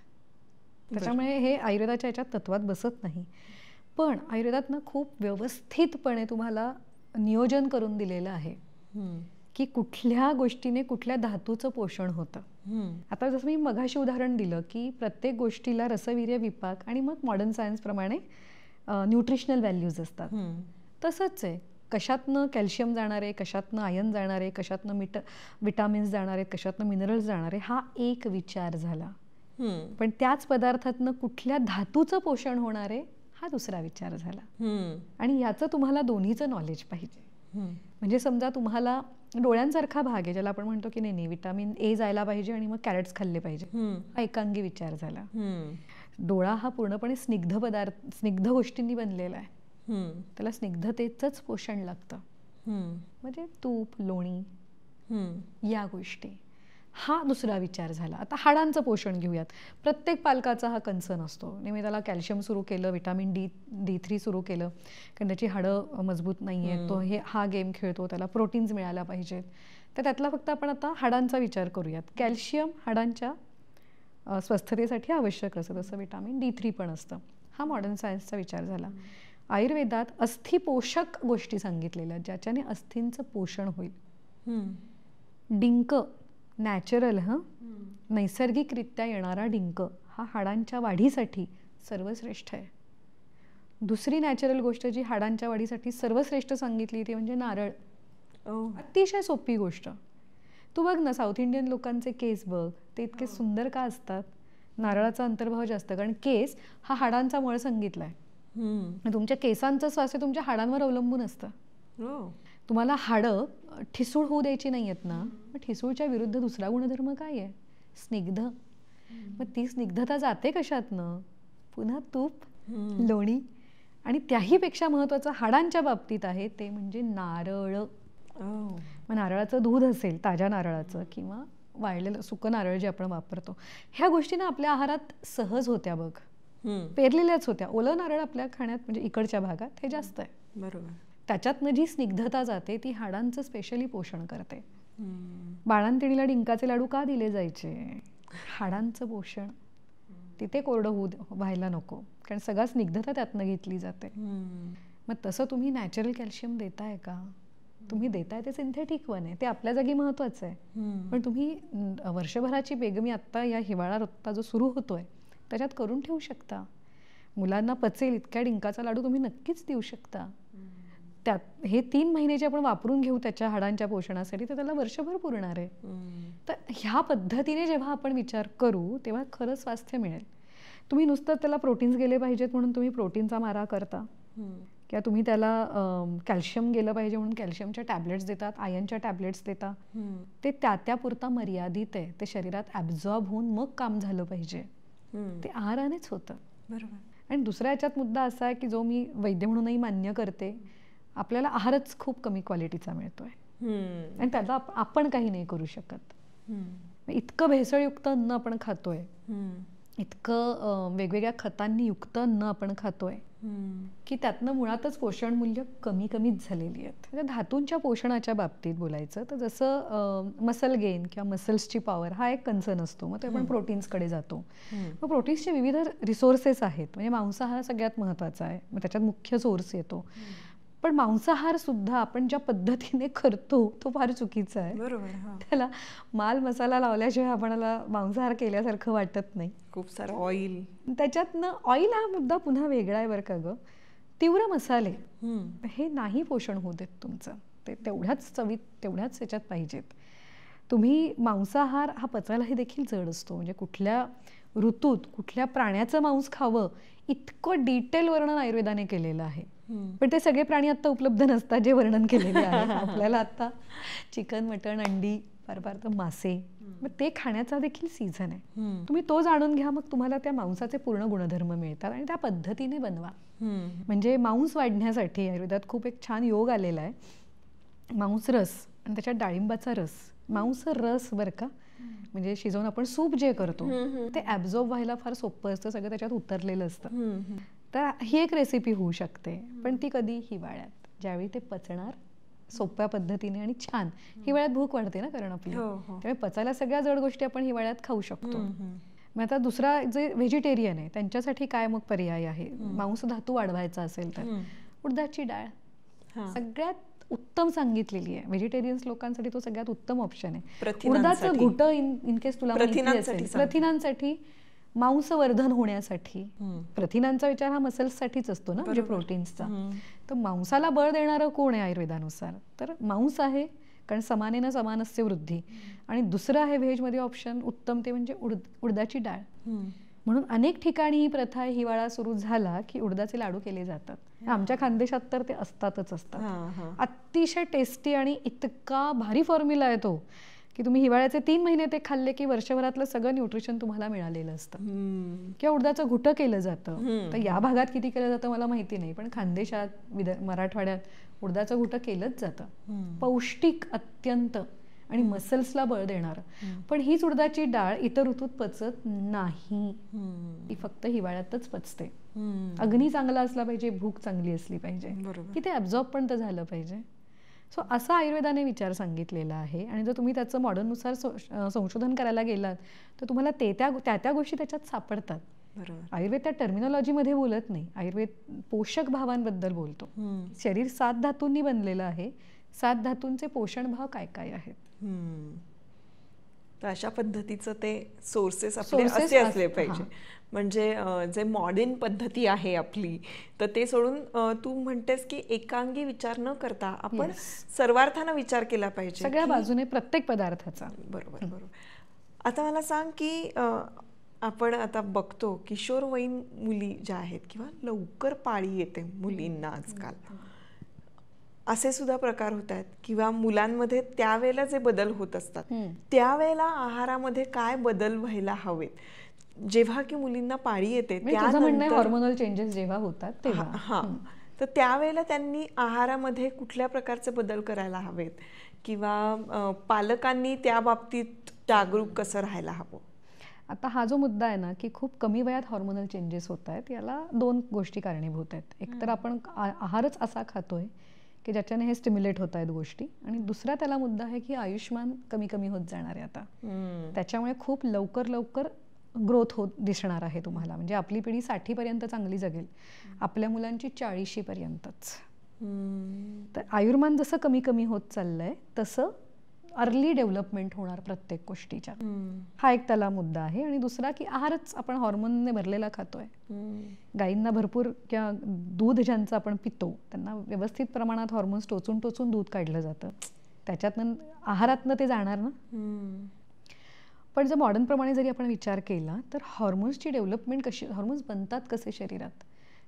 त्याच्यामुळे हे आयुर्वेदाच्या याच्यात तत्वात बसत नाही. पण आयुर्वेदात ना खूप व्यवस्थितपणे तुम्हाला नियोजन करून दिलेलं आहे की कुठल्या गोष्टीने कुठल्या धातूचं पोषण होतं. आता जसं मी मघाशी उदाहरण दिलं की प्रत्येक गोष्टीला रसवीर्य, विपाक आणि मग मॉडर्न सायन्स प्रमाणे न्यूट्रिशनल व्हॅल्यूज असतात. तसंच आहे, कशातनं कॅल्शियम जाणार आहे, कशातनं आयर्न जाणार आहे, कशातनं विटामिन्स जाणार आहेत, कशातनं मिनरल्स जाणार आहे, हा एक विचार झाला. पण त्याच पदार्थातनं कुठल्या धातूचं पोषण होणार आहे हा दुसरा विचार झाला. आणि याचं तुम्हाला दोन्हीचं नॉलेज पाहिजे. म्हणजे समजा तुम्हाला डोळ्यांसारखा भाग आहे ज्याला आपण म्हणतो की नाही विटामिन A जायला पाहिजे आणि मग कॅरेट्स खाल्ले पाहिजे, हा एकांगी विचार झाला. डोळा हा पूर्णपणे स्निग्ध गोष्टींनी बनलेला आहे, त्याला स्निग्धतेचंच पोषण लागतं. म्हणजे तूप, लोणी या गोष्टी, हा दुसरा विचार झाला. आता हाडांचं पोषण घेऊयात. प्रत्येक पालकाचा हा कन्सर्न असतो, नेहमी त्याला कॅल्शियम सुरू केलं, विटामिन D3 सुरू केलं, कारण त्याची हाडं मजबूत नाही आहेत, तो हा गेम खेळतो, त्याला प्रोटीन्स मिळायला पाहिजेत. तर त्यातला फक्त आपण आता हाडांचा विचार करूयात. कॅल्शियम हाडांच्या स्वस्थतेसाठी आवश्यक असतं, तसं विटामिन D3 पण असतं. हा मॉडर्न सायन्सचा विचार झाला. आयुर्वेदात अस्थिपोषक गोष्टी सांगितलेल्या ज्याच्याने अस्थींचं पोषण होईल. डिंक नॅचरल, नैसर्गिकरित्या येणारा डिंक हा हाडांच्या वाढीसाठी सर्वश्रेष्ठ आहे. दुसरी नॅचरल गोष्ट जी हाडांच्या वाढीसाठी सर्वश्रेष्ठ सांगितली ती म्हणजे नारळ. अतिशय सोपी गोष्ट. तू बघ ना, साऊथ इंडियन लोकांचे केस बघ, ते इतके सुंदर का असतात? नारळाचा अंतर्भाव जास्त, कारण केस हा हाडांचा मळ सांगितलाय. तुमच्या केसांचं स्वास्थ्य तुमच्या हाडांवर अवलंबून असतं. तुम्हाला हाडं ठिसूळ होऊ द्यायची नाही आहेत ना, मग ठिसूळच्या विरुद्ध दुसरा गुणधर्म काय आहे? स्निग्ध. मग ती स्निग्धता जाते कशातनं? पुन्हा तूप, लोणी आणि त्याहीपेक्षा महत्त्वाचं हाडांच्या बाबतीत आहे ते म्हणजे नारळ. मग नारळाचं दूध असेल, ताज्या नारळाचं, किंवा वाळलेलं सुकं नारळ जे आपण वापरतो, ह्या गोष्टी ना आपल्या आहारात सहज होत्या बघ, पेरलेल्याच होत्या. ओलं नारळ आपल्या खाण्यात म्हणजे इकडच्या भागात हे जास्त आहे. बरोबर. त्याच्यातनं जी स्निग्धता जाते ती हाडांचं स्पेशली पोषण करते. बाळंतिणीला डिंकाचे लाडू का दिले जायचे? हाडांचं पोषण. तिथे कोरडं व्हायला नको, कारण सगळा स्निग्धता त्यातनं घेतली जाते. मग तसं तुम्ही नॅचरल कॅल्शियम देताय का? तुम्ही देताय ते सिंथेटिक वन आहे, ते आपल्या जागी महत्वाचं आहे. पण तुम्ही वर्षभराची बेगमी आत्ता या हिवाळा ऋतू जो सुरू होतोय त्याच्यात करून ठेवू शकता. मुलांना पचेल इतक्या डिंकाचा लाडू तुम्ही नक्कीच देऊ शकता. त्यात हे 3 महिने जे आपण वापरून घेऊ त्याच्या हाडांच्या पोषणासाठी, तर त्याला वर्षभर पुरणार आहे. तर ह्या पद्धतीने जेव्हा आपण विचार करू तेव्हा खरं स्वास्थ्य मिळेल. तुम्ही नुसतं त्याला प्रोटीन्स गेले पाहिजेत म्हणून तुम्ही प्रोटीनचा मारा करता, किंवा तुम्ही त्याला कॅल्शियम गेलं पाहिजे म्हणून कॅल्शियमच्या टॅबलेट्स देतात, आयर्नच्या टॅबलेट्स देता. ते त्यापुरता मर्यादित आहे. ते शरीरात ॲब्झॉर्ब होऊन मग काम झालं पाहिजे. ते आहारानेच होतं. बरोबर. आणि दुसऱ्या याच्यात मुद्दा असा आहे की जो मी वैद्य म्हणूनही मान्य करते, आपल्याला आहारच खूप कमी क्वालिटीचा मिळतोय आणि त्याला आपण काही नाही करू शकत. इतकं भेसळयुक्त अन्न आपण खातोय, इतकं वेगवेगळ्या खतांनी युक्त अन्न आपण खातोय की त्यातनं मुळातच पोषण मूल्य कमीच झालेली आहेत. म्हणजे धातूंच्या पोषणाच्या बाबतीत बोलायचं तर जसं मसल गेन किंवा मसल्सची पॉवर हा एक कन्सर्न असतो. मग ते आपण प्रोटीन्सकडे जातो. मग प्रोटीन्सचे विविध रिसोर्सेस आहेत. म्हणजे मांसाहार सगळ्यात महत्त्वाचा आहे, मग त्याच्यात मुख्य सोर्स येतो. पण मांसाहार सुद्धा आपण ज्या पद्धतीने करतो तो फार चुकीचा आहे. बरोबर. त्याला माल मसाला लावल्याशिवाय आपणाला मांसाहार केल्यासारखं वाटत नाही. खूप सारं ऑइल, त्याच्यातनं ऑइल हा मुद्दा पुन्हा वेगळा आहे बरं का ग. तीव्र मसाले हे नाही पोषण होऊ देत तुमचं. ते तेवढ्याच चवीत तेवढ्याच याच्यात पाहिजेत. तुम्ही मांसाहार हा पचायलाही देखील जड असतो. म्हणजे कुठल्या ऋतूत कुठल्या प्राण्याचं मांस खावं इतकं डिटेल वर्णन आयुर्वेदाने केलेलं आहे. पण ते सगळे प्राणी आता उपलब्ध नसतात जे वर्णन केलेले आहे. आपल्याला आता चिकन, मटण, अंडी, फार तर मासे, मग ते खाण्याचा देखील सीझन आहे. तुम्ही तो जाणून घ्या, मग तुम्हाला त्या मांसाचे पूर्ण गुणधर्म मिळतात आणि त्या पद्धतीने बनवा. म्हणजे मांस वाढण्यासाठी आयुर्वेदात खूप एक छान योग आलेला आहे. मांस रस आणि त्याच्यात डाळिंबाचा रस. मांस रस बरं का, म्हणजे शिजवून आपण सूप जे करतो ते ॲब्झॉर्ब व्हायला फार सोपं असतं, सगळं त्याच्यात उतरलेलं असतं. तर ही एक रेसिपी होऊ शकते. पण ती कधी? हिवाळ्यात, ज्यावेळी ते पचणार सोप्या पद्धतीने आणि छान. हिवाळ्यात भूक वाढते ना कारण आपली, त्यामुळे पचायला सगळ्या जड गोष्टी आपण हिवाळ्यात खाऊ शकतो. मग आता दुसरा जे व्हेजिटेरियन आहे त्यांच्यासाठी काय मग पर्याय आहे? मांस धातू वाढवायचा असेल तर उडदाची डाळ सगळ्यात उत्तम सांगितलेली आहे. व्हेजिटेरियन्स लोकांसाठी तो सगळ्यात उत्तम ऑप्शन आहे. उडदाचं घुटं इन केस तुला माहिती असेल, प्रथिनांसाठी, मांसवर्धन होण्यासाठी. प्रथिनांचा विचार हा मसल्ससाठीच असतो ना, म्हणजे प्रोटीन्सचा. तर मांसाला बळ देणारं कोण आहे आयुर्वेदानुसार? तर मांस आहे, कारण समानेन समानस्य वृद्धी. आणि दुसरं आहे व्हेजमध्ये ऑप्शन उत्तम, ते म्हणजे उडदाची डाळ. म्हणून अनेक ठिकाणी ही प्रथा हिवाळा सुरू झाला की उडदाचे लाडू केले जातात. आमच्या खानदेशात तर ते असतातच असतात. अतिशय टेस्टी आणि इतका भारी फॉर्म्युला आहे तो की तुम्ही हिवाळ्याचे 3 महिने ते खाल्ले की वर्षभरातलं सगळं न्यूट्रिशन तुम्हाला मिळालेलं असतं. किंवा उडदाचं घुटं केलं जातं. तर या भागात किती केलं जातं मला माहिती नाही, पण खानदेशात, मराठवाड्यात उडदाचं घुटं केलंच जातं. पौष्टिक अत्यंत आणि मसल्सला बळ देणार. पण हीच उडदाची डाळ इतर ऋतूत पचत नाही. ती फक्त हिवाळ्यातच पचते. अग्नी चांगला असला पाहिजे, भूक चांगली असली पाहिजे, की ते ॲब्झॉर्ब पण तर झालं पाहिजे. सो असा आयुर्वेदाने विचार सांगितलेला आहे. आणि जर तुम्ही त्याचं मॉडर्ननुसार संशोधन करायला गेलात तर तुम्हाला त्या गोष्टी त्याच्यात सापडतात. आयुर्वेद त्या टर्मिनॉलॉजीमध्ये बोलत नाही. आयुर्वेद पोषक भावांबद्दल बोलतो. शरीर 7 धातूंनी बनलेलं आहे. 7 धातूंचे पोषण भाव काय काय आहेत. तर अशा पद्धतीचं ते सोर्सेस आपले असे असले पाहिजे. म्हणजे जे मॉडर्न पद्धती आहे आपली, तर ते सोडून तू म्हणतेस की एकांगी विचार न करता आपण सर्वार्थानं विचार केला पाहिजे, सगळ्या बाजूने, प्रत्येक पदार्थाचा. बरोबर. आता मला सांग की आपण आता बघतो किशोरवयीन मुली ज्या आहेत किंवा लवकर पाळी येते मुलींना आजकाल, असे सुद्धा प्रकार होत आहेत. किंवा मुलांमध्ये त्यावेळेला जे बदल होत असतात त्यावेळेला आहारामध्ये काय बदल व्हायला हवेत जेव्हा की मुलींना पाळी येते हॉर्मोनल चेंजेस जेव्हा होतात तेव्हा, हा, तर त्यावेळेला त्यांनी आहारामध्ये कुठल्या प्रकारचे बदल करायला हवेत किंवा पालकांनी त्या बाबतीत जागरूक कसं राहायला हवं? आता हा जो मुद्दा आहे ना की खूप कमी वयात हॉर्मोनल चेंजेस होत आहेत, याला 2 गोष्टी कारणीभूत आहेत. एक तर आपण आहारच असा खातोय की ज्याच्याने हे स्टिम्युलेट होत आहेत गोष्टी, आणि दुसरा त्याला मुद्दा आहे की आयुष्यमान कमी कमी होत जाणार आहे आता. त्याच्यामुळे खूप लवकर लवकर ग्रोथ होत दिसणार आहे तुम्हाला. म्हणजे आपली पिढी 60 पर्यंत चांगली जगेल, आपल्या मुलांची 40 पर्यंतच. तर आयुर्मान जसं कमी कमी होत चाललंय तसं अर्ली डेव्हलपमेंट होणार प्रत्येक गोष्टीच्या. हा एक त्याला मुद्दा आहे. आणि दुसरा की आहारच आपण हॉर्मोनने भरलेला खातोय. गायींना भरपूर किंवा दूध ज्यांचं आपण पितो त्यांना व्यवस्थित प्रमाणात हॉर्मोन्स टोचून टोचून दूध काढलं जातं, त्याच्यातनं आहारातनं ते जाणार ना. पण जर मॉडर्न प्रमाणे जरी आपण विचार केला तर हॉर्मोन्सची डेव्हलपमेंट कशी, हॉर्मोन्स बनतात कसे शरीरात,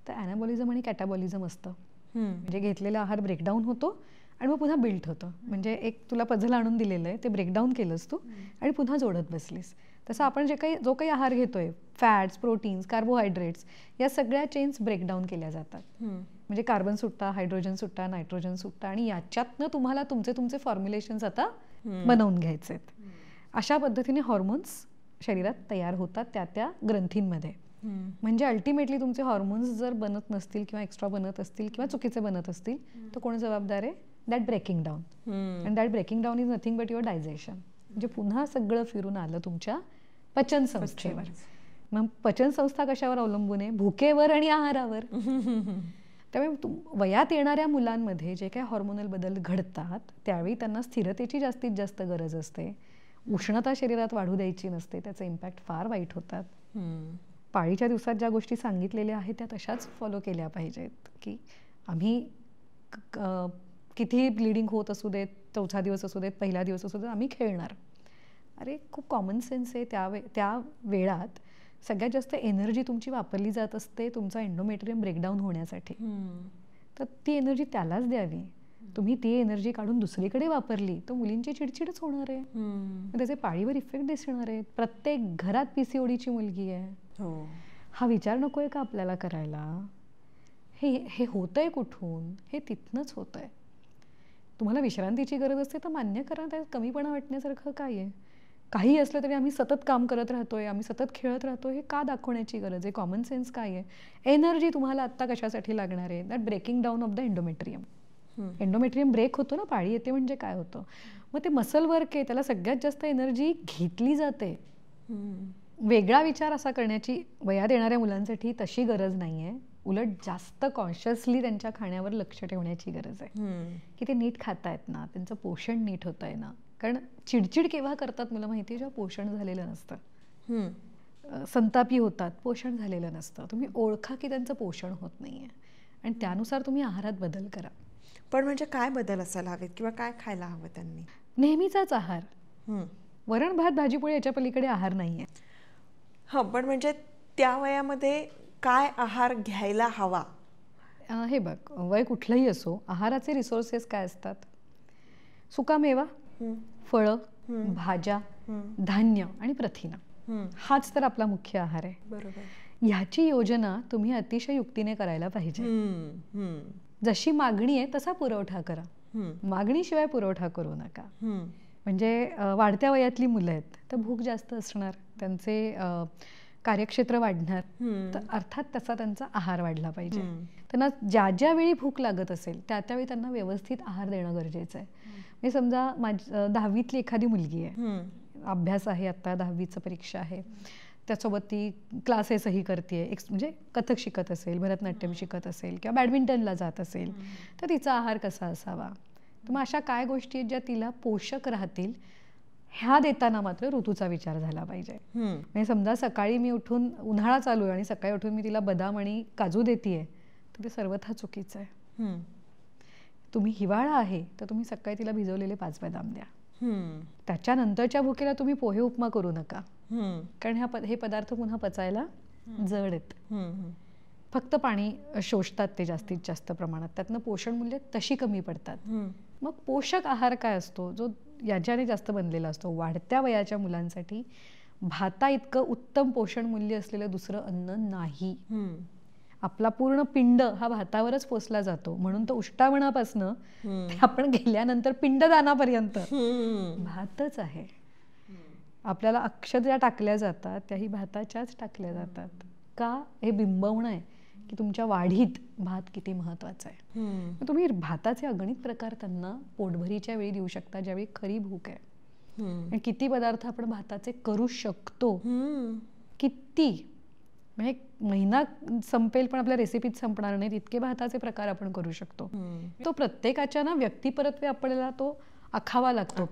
तर ॲनाबॉलिझम आणि कॅटाबॉलिझम असतं. म्हणजे घेतलेला आहार ब्रेकडाऊन होतो आणि मग पुन्हा बिल्ट होतं. म्हणजे एक तुला पझल आणून दिलेलं आहे, ते ब्रेकडाऊन केलंस तू आणि पुन्हा जोडत बसलीस. तसं आपण जो काही आहार घेतोय, फॅट्स, प्रोटीन्स, कार्बोहायड्रेट्स, या सगळ्या चेन्स ब्रेकडाऊन केल्या जातात. म्हणजे कार्बन सुट्टा, हायड्रोजन सुट्टा, नायट्रोजन सुट्टा, आणि याच्यातनं तुम्हाला तुमचे फॉर्म्युलेशन्स आता बनवून घ्यायचे आहेत. अशा पद्धतीने हॉर्मोन्स शरीरात तयार होतात त्या त्या ग्रंथींमध्ये. म्हणजे अल्टिमेटली तुमचे हॉर्मोन्स जर बनत नसतील किंवा एक्स्ट्रा बनत असतील किंवा चुकीचे बनत असतील तर कोण जबाबदार आहे? That breaking down. And that breaking down is nothing but your digestion. म्हणजे पुन्हा सगळं फिरून आलं तुमच्या पचन संस्थेवर. मग पचन संस्था कशावर अवलंबून आहे? भुकेवर आणि आहारावर. त्यामुळे वयात येणाऱ्या मुलांमध्ये जे काही हॉर्मोनल बदल घडतात त्यावेळी त्यांना स्थिरतेची जास्तीत जास्त गरज असते. उष्णता शरीरात वाढू द्यायची नसते, त्याचे इम्पॅक्ट फार वाईट होतात. पाळीच्या दिवसात ज्या गोष्टी सांगितलेल्या आहेत त्या तशाच फॉलो केल्या पाहिजेत. की आम्ही कितीही ब्लिडिंग होत असू देत, 4था दिवस असू देत, पहिला दिवस असू देत, आम्ही खेळणार. अरे खूप कॉमन सेन्स आहे. त्या वेळात सगळ्यात जास्त एनर्जी तुमची वापरली जात असते तुमचा एंडोमेट्रियम ब्रेकडाऊन होण्यासाठी. तर ती एनर्जी त्यालाच द्यावी. तुम्ही ती एनर्जी काढून दुसरीकडे वापरली तर मुलींची चिडचिडच होणार आहे. त्याचे पाळीवर इफेक्ट दिसणार आहेत. प्रत्येक घरात PCODची मुलगी आहे. हा विचार नकोय का आपल्याला करायला? हे होतंय कुठून? हे तिथनंच होतंय. तुम्हाला विश्रांतीची गरज असते तर मान्य करा, त्यात कमीपणा वाटण्यासारखं काय आहे? काही असलं तरी आम्ही सतत काम करत राहतोय, आम्ही सतत खेळत राहतोय, हे का दाखवण्याची गरज आहे? कॉमन सेन्स काय आहे? एनर्जी तुम्हाला आत्ता कशासाठी लागणार आहे? That breaking down of the endometrium. Endometrium break होतो ना, पाळी येते म्हणजे काय होतं? मग ते मसल वर्क आहे, त्याला सगळ्यात जास्त एनर्जी घेतली जाते. वेगळा विचार असा करण्याची वयात येणाऱ्या मुलांसाठी तशी गरज नाही आहे. उलट जास्त कॉन्शियसली त्यांच्या खाण्यावर लक्ष ठेवण्याची गरज आहे की ते नीट खातायत ना, त्यांचं पोषण नीट होत आहे ना. कारण चिडचिड केव्हा करतात मला माहिती आहे? जेव्हा पोषण झालेलं नसतं. संतापी होतात, पोषण झालेलं नसतं. तुम्ही ओळखा की त्यांचं पोषण होत नाही आहे आणि त्यानुसार तुम्ही आहारात बदल करा. पण म्हणजे काय बदल असायला हवेत किंवा काय खायला हवं त्यांनी? नेहमीचाच आहार. वरण भात भाजीपोळी याच्या पलीकडे आहार नाही आहे. पण म्हणजे त्या वयामध्ये काय आहार घ्यायला हवा? हे बघ, वय कुठलंही असो, आहाराचे रिसोर्सेस काय असतात? सुकामेवा, फळं, भाज्या, धान्य आणि प्रथिनं. हाच तर आपला मुख्य आहार आहे. बरोबर. ह्याची योजना तुम्ही अतिशय युक्तीने करायला पाहिजे. जशी मागणी आहे तसा पुरवठा करा. मागणीशिवाय पुरवठा करू नका. म्हणजे वाढत्या वयातली मुलं आहेत तर भूक जास्त असणार, त्यांचे कार्यक्षेत्र वाढणार, तर अर्थात तसा त्यांचा आहार वाढला पाहिजे. त्यांना ज्या ज्या वेळी भूक लागत असेल त्या त्यावेळी त्यांना व्यवस्थित आहार देणं गरजेचं आहे. म्हणजे समजा 10वीतली एखादी मुलगी आहे, अभ्यास आहे, आता 10वीचं परीक्षा आहे, त्यासोबत ती क्लासेसही करते, म्हणजे कथक शिकत असेल, भरतनाट्यम शिकत असेल किंवा बॅडमिंटनला जात असेल, तर तिचा आहार कसा असावा? तर मग अशा काय गोष्टी आहेत ज्या तिला पोषक राहतील ह्या देताना मात्र ऋतूचा विचार झाला पाहिजे. म्हणजे समजा सकाळी मी उठून, उन्हाळा चालू आहे आणि सकाळी उठून मी तिला बदाम आणि काजू देतेय तर ते सर्वथा चुकीचं आहे. तुम्ही हिवाळा आहे तर तुम्ही सकाळी तिला भिजवलेले 5 बदाम द्या. त्याच्यानंतरच्या भुकेला तुम्ही पोहे उपमा करू नका, कारण हे पदार्थ पुन्हा पचायला जड आहेत. फक्त पाणी शोषतात ते जास्तीत जास्त प्रमाणात, त्यातनं पोषण मूल्य तशी कमी पडतात. मग पोषक आहार काय असतो जो याच्याने जास्त बनलेला असतो? वाढत्या वयाच्या मुलांसाठी भाता इतकं उत्तम पोषण मूल्य असलेलं दुसरं अन्न नाही. आपला पूर्ण पिंड हा भातावरच पोसला जातो, म्हणून तो उष्टावणापासनं ते आपण गेल्यानंतर पिंडदानापर्यंत भातच आहे. आपल्याला अक्षता टाकल्या जातात त्याही भाताच्याच टाकल्या जातात. का? हे बिंबवणं आहे की तुमच्या वाढीत भात किती महत्वाचा आहे. तुम्ही भाताचे अगणित प्रकार त्यांना पोटभरीच्या वेळी देऊ शकता ज्यावेळी खरी भूक आहे. आणि किती पदार्थ आपण भाताचे करू शकतो, किती, म्हणजे महिना संपेल पण आपल्या रेसिपीत संपणार नाही इतके भाताचे प्रकार आपण करू शकतो. तो प्रत्येकाच्या ना व्यक्तिपरत्वे आपल्याला तो आखावा लागतो.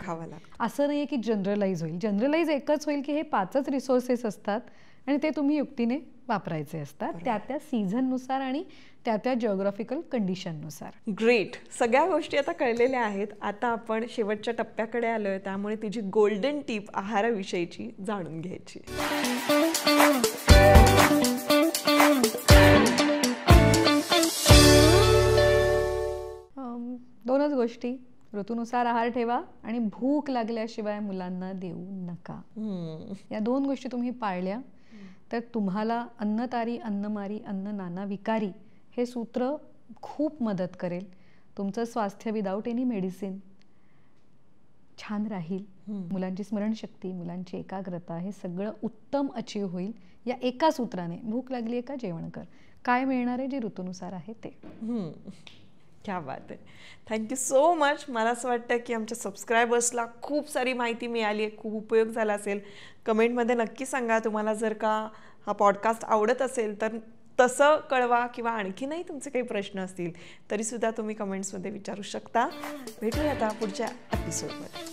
असं नाहीये की जनरलाइज होईल. जनरलाइज एकच होईल की हे 5च रिसोर्सेस असतात आणि ते तुम्ही युक्तीने वापरायचे असतात त्या त्या सीझननुसार आणि त्या त्या जिओग्राफिकल कंडिशननुसार. ग्रेट. सगळ्या गोष्टी आता कळलेल्या आहेत. आता आपण शेवटच्या टप्प्याकडे आलोय, त्यामुळे तिची गोल्डन टीप आहाराविषयीची जाणून घ्यायची. दोनच गोष्टी, ऋतूनुसार आहार ठेवा आणि भूक लागल्याशिवाय मुलांना देऊ नका. या 2 गोष्टी तुम्ही पाळल्या तर तुम्हाला अन्नतारी अन्नमारी अन्न नाना विकारी हे सूत्र खूप मदत करेल. तुमचं स्वास्थ्य विदाऊट एनी मेडिसिन छान राहील. मुलांची स्मरणशक्ती, मुलांची एकाग्रता हे सगळं उत्तम अचीव होईल या एका सूत्राने. भूक लागली आहे का जेवण कर. काय मिळणार आहे जे ऋतूनुसार आहे ते. क्या बात आहे. Thank you so much. मला असं वाटतं की आमच्या सबस्क्रायबर्सला खूप सारी माहिती मिळाली आहे, खूप उपयोग झाला असेल. कमेंटमध्ये नक्की सांगा तुम्हाला जर का हा पॉडकास्ट आवडत असेल तर तसं कळवा, किंवा आणखीनही तुमचे काही प्रश्न असतील तरीसुद्धा तुम्ही कमेंट्समध्ये विचारू शकता. भेटूया आता पुढच्या एपिसोडमध्ये.